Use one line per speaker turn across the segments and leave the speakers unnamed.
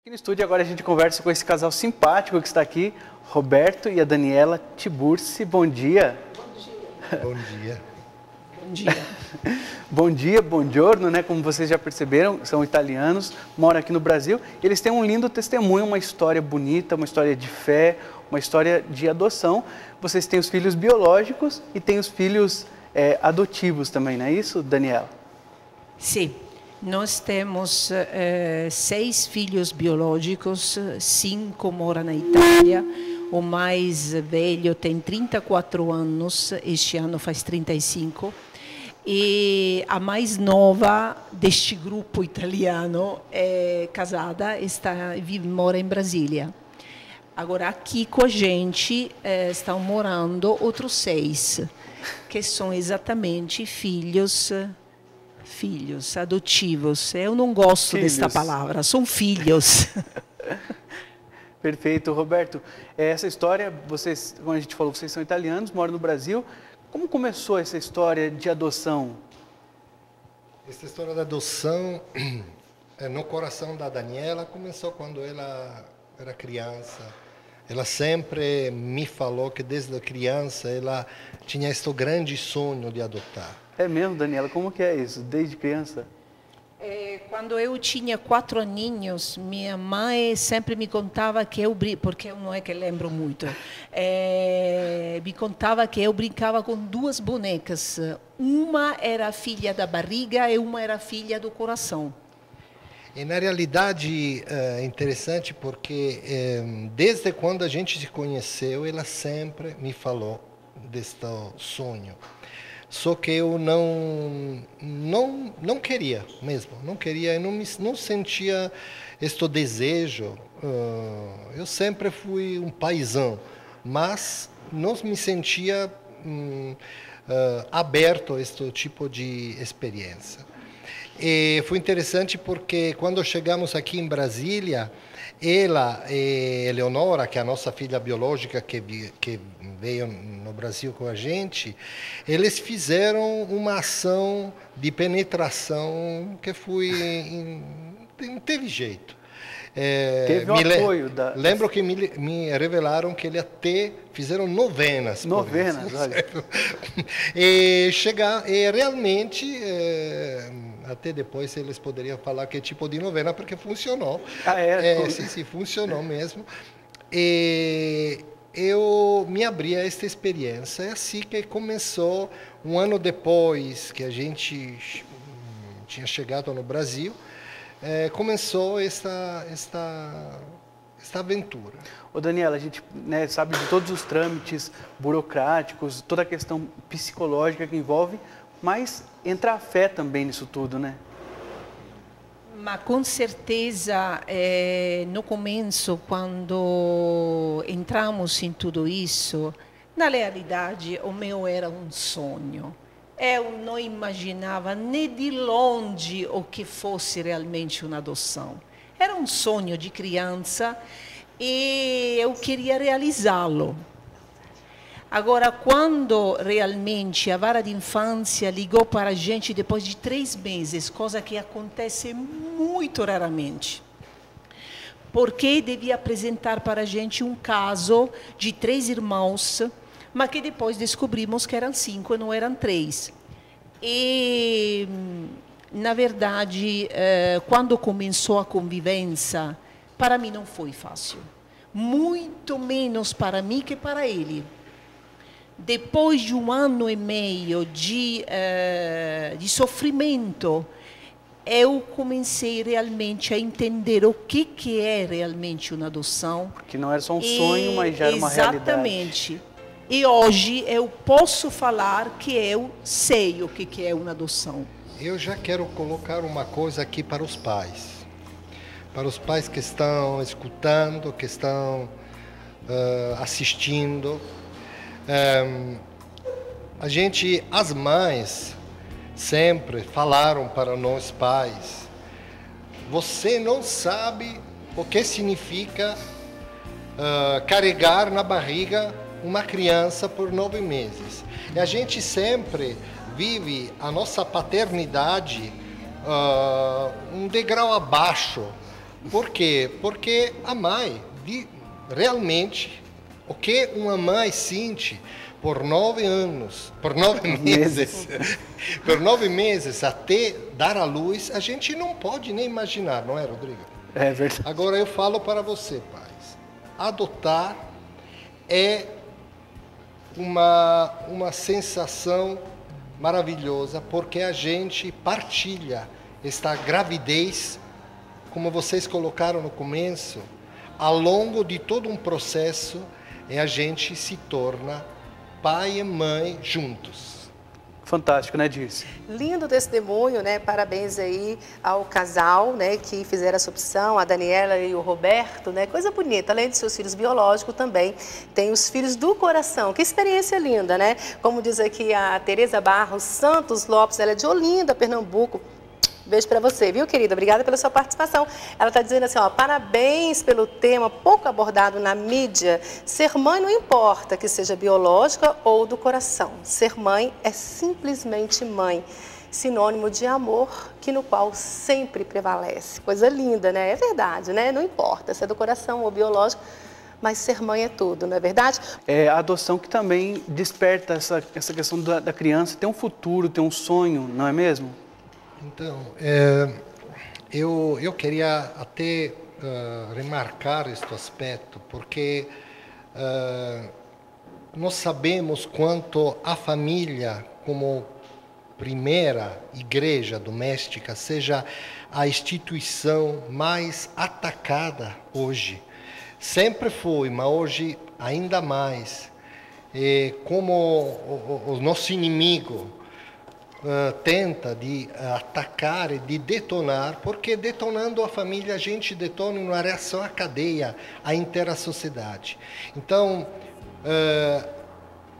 Aqui no estúdio agora a gente conversa com esse casal simpático que está aqui, Roberto e a Daniela Tiburci. Bom dia.
Bom dia.
Bom dia.
Bom dia, buongiorno, né? Como vocês já perceberam, são italianos, moram aqui no Brasil. Eles têm um lindo testemunho, uma história bonita, uma história de fé, uma história de adoção. Vocês têm os filhos biológicos e têm os filhos adotivos também, não é isso, Daniela?
Sim. Nós temos 6 filhos biológicos, 5 moram na Itália. O mais velho tem 34 anos, este ano faz 35. E a mais nova deste grupo italiano é casada, mora em Brasília. Agora, aqui com a gente estão morando outros 6, que são exatamente filhos adotivos. Eu não gosto desta palavra, são filhos.
Perfeito, Roberto. Essa história, vocês, como a gente falou, vocês são italianos, moram no Brasil. Como começou essa história de adoção?
Essa história da adoção, no coração da Daniela, começou quando ela era criança. Ela sempre me falou que desde criança ela tinha este grande sonho de adotar.
É mesmo, Daniela? Como que é isso, desde criança?
Quando eu tinha 4 aninhos, minha mãe sempre me contava que porque eu não é que lembro muito, me contava que eu brincava com 2 bonecas. Uma era a filha da barriga e uma era a filha do coração.
E na realidade é interessante porque desde quando a gente se conheceu, ela sempre me falou deste sonho. Só que eu não queria mesmo, não queria, eu não sentia este desejo. Eu sempre fui um paizão, mas não me sentia aberto a este tipo de experiência. E foi interessante porque quando chegamos aqui em Brasília, ela e Eleonora, que é a nossa filha biológica que veio no Brasil com a gente, eles fizeram uma ação de penetração que não teve jeito.
Teve um apoio da...
Lembro que me revelaram que eles até fizeram novenas.
Novenas, olha.
E realmente... até depois eles poderiam falar que tipo de novena, porque funcionou. Sim, funcionou mesmo. E eu me abri a esta experiência. É assim que começou, um ano depois que a gente tinha chegado no Brasil, começou esta aventura.
Ô Daniela, a gente sabe de todos os trâmites burocráticos, toda a questão psicológica que envolve, mas entra a fé também nisso tudo, né?
Mas com certeza, no começo, quando entramos em tudo isso, na realidade, o meu era um sonho. Eu não imaginava nem de longe o que fosse realmente uma adoção. Era um sonho de criança e eu queria realizá-lo. Agora, quando realmente a vara de infância ligou para a gente depois de 3 meses, coisa que acontece muito raramente, porque devia apresentar para a gente um caso de 3 irmãos, mas que depois descobrimos que eram 5 e não eram 3. E, na verdade, quando começou a convivência, para mim não foi fácil. Muito menos para mim que para ele. Depois de 1 ano e meio de sofrimento, eu comecei realmente a entender o que é realmente uma adoção.
Que não era só um sonho, mas já era uma realidade.
Exatamente. E hoje eu posso falar que eu sei o que é uma adoção.
Eu já quero colocar uma coisa aqui para os pais. Para os pais que estão escutando, que estão assistindo. As mães sempre falaram para nós pais: você não sabe o que significa carregar na barriga uma criança por 9 meses. E a gente sempre vive a nossa paternidade um degrau abaixo Por quê? Porque a mãe, realmente, o que uma mãe sente por 9 anos, por 9 meses, por 9 meses até dar à luz, a gente não pode nem imaginar, não é, Rodrigo?
É verdade.
Agora eu falo para você, pais, adotar é uma sensação maravilhosa, porque a gente partilha esta gravidez, como vocês colocaram no começo, ao longo de todo um processo, a gente se torna pai e mãe juntos.
Fantástico, né, Dirce?
Lindo testemunho, né? Parabéns aí ao casal, né, que fizeram essa opção, a Daniela e o Roberto, né? Coisa bonita, além de seus filhos biológicos também, tem os filhos do coração. Que experiência linda, né? Como diz aqui a Tereza Barros Santos Lopes, ela é de Olinda, Pernambuco. Beijo para você, viu, querida? Obrigada pela sua participação. Ela está dizendo assim, ó, parabéns pelo tema pouco abordado na mídia. Ser mãe não importa que seja biológica ou do coração. Ser mãe é simplesmente mãe, sinônimo de amor, que no qual sempre prevalece. Coisa linda, né? É verdade, né? Não importa se é do coração ou biológico, mas ser mãe é tudo, não é verdade?
É a adoção que também desperta essa questão da criança ter um futuro, ter um sonho, não é mesmo?
Então, eu queria até remarcar este aspecto, porque nós sabemos quanto a família, como primeira igreja doméstica, seja a instituição mais atacada hoje. Sempre foi, mas hoje ainda mais. Como o nosso inimigo tenta de atacar e de detonar, porque detonando a família a gente detona uma reação à cadeia, à inteira sociedade. Então,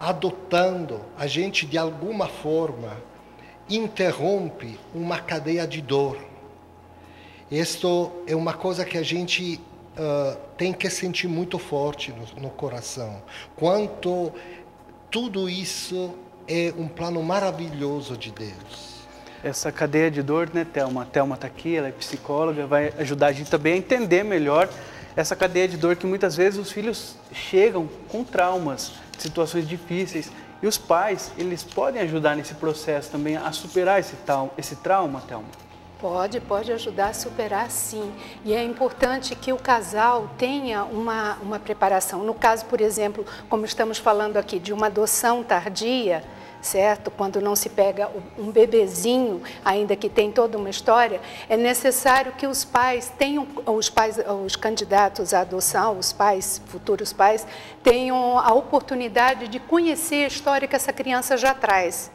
adotando, a gente de alguma forma interrompe uma cadeia de dor. Isto é uma coisa que a gente tem que sentir muito forte no coração. Quanto tudo isso é um plano maravilhoso de Deus.
Essa cadeia de dor, né, Thelma? A Thelma está aqui, ela é psicóloga, vai ajudar a gente também a entender melhor essa cadeia de dor que muitas vezes os filhos chegam com traumas, situações difíceis. E os pais, eles podem ajudar nesse processo também a superar esse trauma, Thelma?
Pode ajudar a superar, sim. E é importante que o casal tenha uma preparação. No caso, por exemplo, como estamos falando aqui, de uma adoção tardia, certo? Quando não se pega um bebezinho, ainda que tem toda uma história, é necessário que os pais tenham, os candidatos à adoção, os pais, futuros pais, tenham a oportunidade de conhecer a história que essa criança já traz.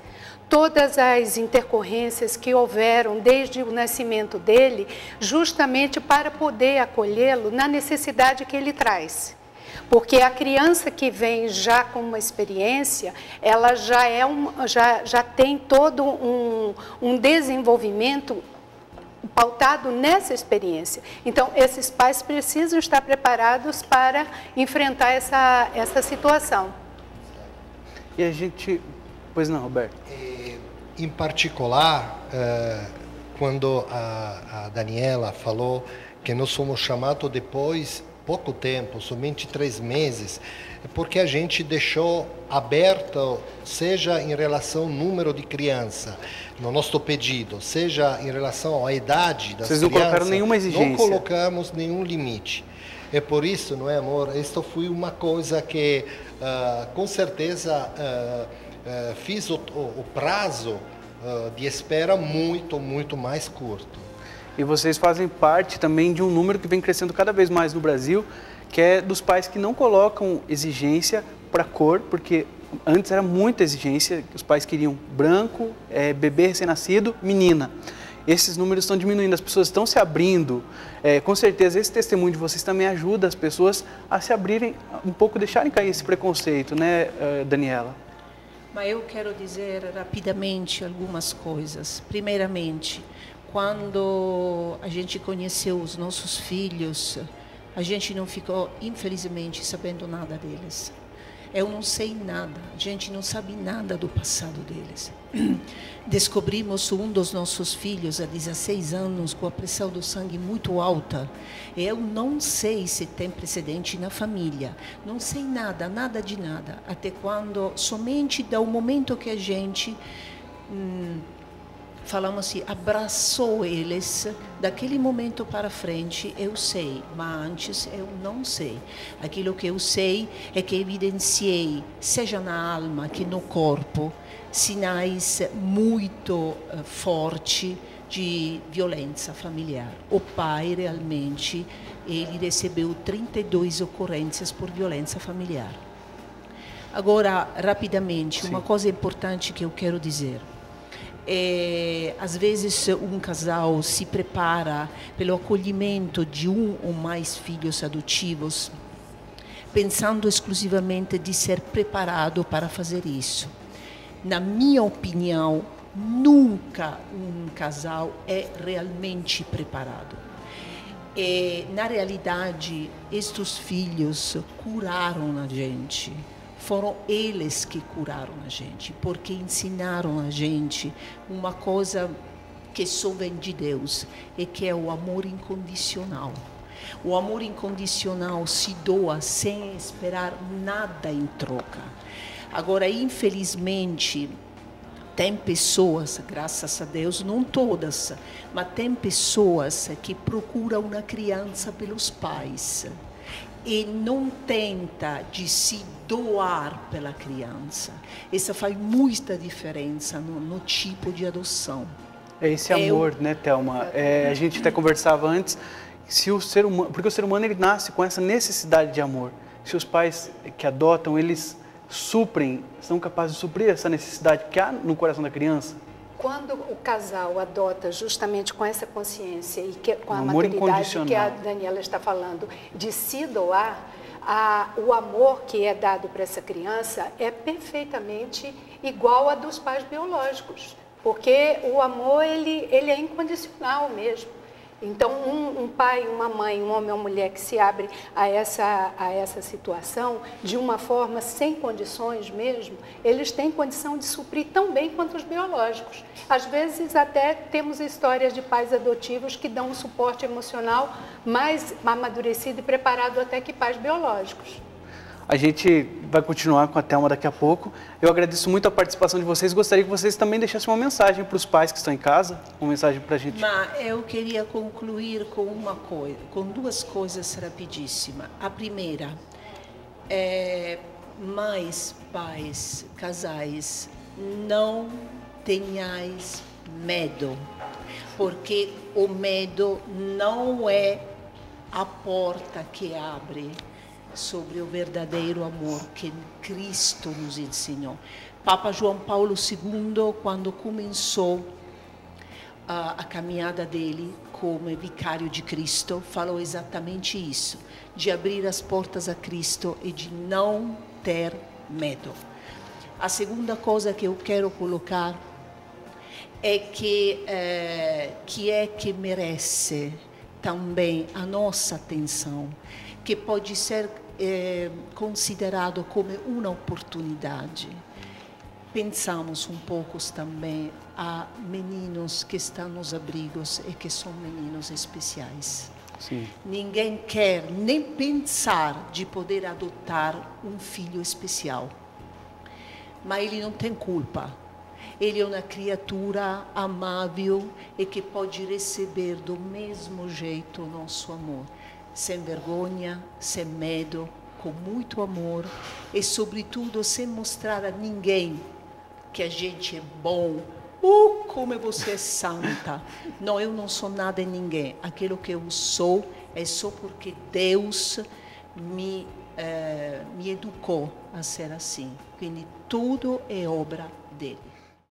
Todas as intercorrências que houveram desde o nascimento dele, justamente para poder acolhê-lo na necessidade que ele traz. Porque a criança que vem já com uma experiência, ela já tem todo um desenvolvimento pautado nessa experiência. Então, esses pais precisam estar preparados para enfrentar essa situação.
E a gente... Pois não, Roberto?
Em particular, quando a Daniela falou que nós somos chamados depois, pouco tempo, somente 3 meses, é porque a gente deixou aberto, seja em relação ao número de criança, no nosso pedido, seja em relação à idade das crianças.
Vocês não colocaram nenhuma exigência?
Não colocamos nenhum limite. É por isso, não é, amor? Isto foi uma coisa que, com certeza, fiz o prazo de espera muito mais curto.
E vocês fazem parte também de um número que vem crescendo cada vez mais no Brasil, que é dos pais que não colocam exigência para cor, porque antes era muita exigência, os pais queriam branco, bebê recém-nascido, menina. Esses números estão diminuindo, as pessoas estão se abrindo. Com certeza esse testemunho de vocês também ajuda as pessoas a se abrirem um pouco, deixarem cair esse preconceito, né, Daniela?
Mas eu quero dizer rapidamente algumas coisas. Primeiramente, quando a gente conheceu os nossos filhos, a gente não ficou, infelizmente, sabendo nada deles. Eu não sei nada, a gente não sabe nada do passado deles. Descobrimos um dos nossos filhos há 16 anos com a pressão do sangue muito alta. Eu não sei se tem precedente na família, não sei nada, nada de nada, até quando, somente do momento que a gente, falamos assim, abraçou eles, daquele momento para frente eu sei, mas antes eu não sei. Aquilo que eu sei é que evidenciei, seja na alma que no corpo, sinais muito fortes de violência familiar. O pai realmente, ele recebeu 32 ocorrências por violência familiar. Agora, rapidamente, uma coisa importante que eu quero dizer. Às vezes um casal se prepara pelo acolhimento de um ou mais filhos adotivos, pensando exclusivamente de ser preparado para fazer isso. Na minha opinião, nunca um casal é realmente preparado. Na realidade, estes filhos curaram a gente. Foram eles que curaram a gente, porque ensinaram a gente uma coisa que só vem de Deus, e que é o amor incondicional. O amor incondicional se doa sem esperar nada em troca. Agora, infelizmente, tem pessoas, graças a Deus, não todas, mas tem pessoas que procuram uma criança pelos pais e não tenta de se doar pela criança. Isso faz muita diferença no tipo de adoção.
É esse amor, né, Thelma? A gente até conversava antes, se o ser humano, porque o ser humano ele nasce com essa necessidade de amor. Se os pais que adotam, eles suprem, são capazes de suprir essa necessidade que há no coração da criança?
Quando o casal adota justamente com essa consciência e com a
amor
maturidade que a Daniela está falando, de se doar, o amor que é dado para essa criança é perfeitamente igual a dos pais biológicos, porque o amor ele é incondicional mesmo. Então, um pai, uma mãe, um homem ou mulher que se abre a essa situação de uma forma sem condições mesmo, eles têm condição de suprir tão bem quanto os biológicos. Às vezes, até temos histórias de pais adotivos que dão um suporte emocional mais amadurecido e preparado até que pais biológicos.
A gente vai continuar com a Thelma daqui a pouco. Eu agradeço muito a participação de vocês. Gostaria que vocês também deixassem uma mensagem para os pais que estão em casa, uma mensagem para a gente.
Mas eu queria concluir com com duas coisas rapidíssimas. A primeira é: mais pais, casais, não tenhais medo, porque o medo não é a porta que abre sobre o verdadeiro amor que Cristo nos ensinou. Papa João Paulo II, quando começou a caminhada dele como vicário de Cristo, falou exatamente isso, de abrir as portas a Cristo e de não ter medo. A segunda coisa que eu quero colocar é que merece também a nossa atenção, que pode ser considerado como uma oportunidade. Pensamos um pouco também a meninos que estão nos abrigos e que são meninos especiais.
Sim.
Ninguém quer nem pensar de poder adotar um filho especial, mas ele não tem culpa. Ele é uma criatura amável e que pode receber do mesmo jeito o nosso amor, sem vergonha, sem medo, com muito amor e, sobretudo, sem mostrar a ninguém que a gente é bom. Como você é santa. Não, eu não sou nada em ninguém. Aquilo que eu sou é só porque Deus me educou a ser assim. Quindi tudo é obra dele.